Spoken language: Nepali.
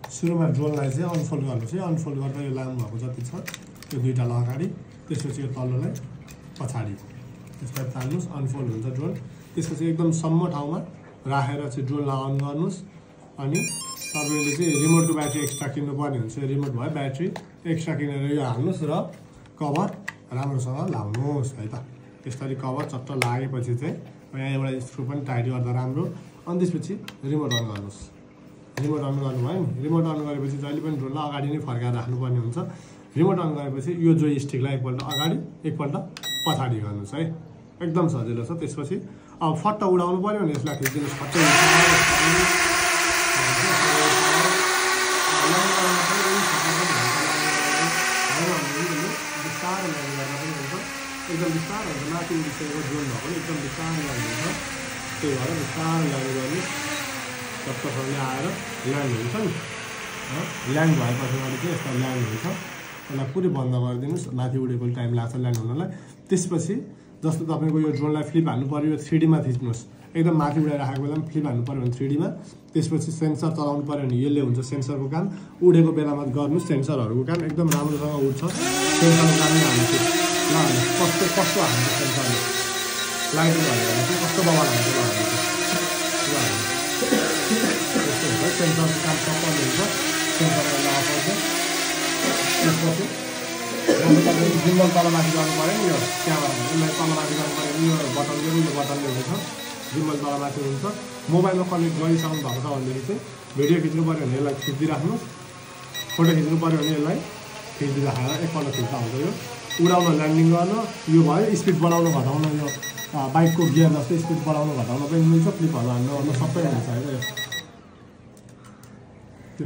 सुरुमा ड्रोनलाई चाहिँ अनफोल्ड गर्नुहोस् है। अनफोल्ड गर्दा यो लामो भएको जति छ त्यो दुईटालाई अगाडि, त्यसपछि यो तल्लोलाई पछाडि त्यसलाई तान्नुहोस्, अनफोल्ड हुन्छ ड्रोन। त्यसपछि एकदम सम्म ठाउँमा राखेर चाहिँ ड्रोनलाई अन गर्नुहोस्। अनि तपाईँले चाहिँ रिमोटको ब्याट्री एक्स्ट्रा किन्नुपर्ने हुन्छ। रिमोट भयो ब्याट्री एक्स्ट्रा किनेर यो हाल्नुहोस् र कभर राम्रोसँग लाउनुहोस् है त। त्यसरी कभर चट्ट लागेपछि चाहिँ यहाँ एउटा स्क्रु पनि टाइट गर्दा राम्रो। अनि त्यसपछि रिमोट अन गर्नुहोस्। रिमोट अन गर्नुभयो नि, रिमोट अन गरेपछि जहिले पनि ड्रोनलाई अगाडि नै फर्काएर राख्नुपर्ने हुन्छ। रिमोट अन गरेपछि यो जो स्टिकलाई एकपल्ट अगाडि एकपल्ट पछाडि गर्नुहोस् है, एकदम सजिलो छ। त्यसपछि अब फट्ट उडाउनु पऱ्यो भने यसलाई खिचिदिनुहोस्, फट्टै एकदम बिस्तारै हुन्छ। माथि उडिसकेको ड्रोन भएको पनि एकदम बिस्तारै ल्यान्ड हुन्छ। त्यही भएर बिस्तारै ल्यान्ड गर्नु, चट्टसँगले आएर ल्यान्ड हुन्छ नि। ल्यान्ड भएपछि अलिक चाहिँ यस्तो ल्यान्ड हुन्छ। यसलाई पुरै बन्द गरिदिनुहोस्, माथि उडेको टाइम लाग्छ ल्यान्ड हुनलाई। त्यसपछि जस्तो तपाईँको यो ड्रोनलाई फ्लिप हान्नु पऱ्यो, 3Dमा थिच्नुहोस्। एकदम माथि उडाइराखेको बेलामा फ्लिप हान्नु पऱ्यो भने 3Dमा। त्यसपछि सेन्सर चलाउनु पऱ्यो भने यसले हुन्छ सेन्सरको काम। उडेको बेलामा गर्नुहोस् सेन्सरहरूको काम, एकदम राम्रोसँग उड्छ सेन्सरको काम नै हाल्नु। ल कस्तो कस्तो हान्छ सेन्सरले, लाइटिङ भयो भने चाहिँ कस्तो बवाल हान्छ ल हाल्नु। त्यस्तो हुन्छ सेन्सरको काम सबै हुन्छ। सेन्सरलाई लगाउँछ। त्यसपछि तपाईँले जिम्बल तलमाथि गर्नु पऱ्यो नि, यो त्यहाँबाट यसलाई तलमाथि गर्नु पऱ्यो भने यो बटनले यो बटनले हुन्छ। जिम्बल तलमाथि हुन्छ। मोबाइलमा कनेक्ट गरिसक्नु भएको छ भनेदेखि चाहिँ भिडियो खिच्नु पऱ्यो भने यसलाई खिचिदिराख्नुहोस्। फोटो खिच्नु पऱ्यो भने यसलाई खिचिदिराखेर एकपल्ट खिच्दा हुन्छ। यो उडाउन ल्यान्डिङ गर्न यो भयो। स्पिड बढाउन घटाउन यो बाइकको गियर जस्तै स्पिड बढाउन घटाउन पनि मिल्छ। फ्लिपहरू हान्नु सबै हुन्छ होइन यो। त्यो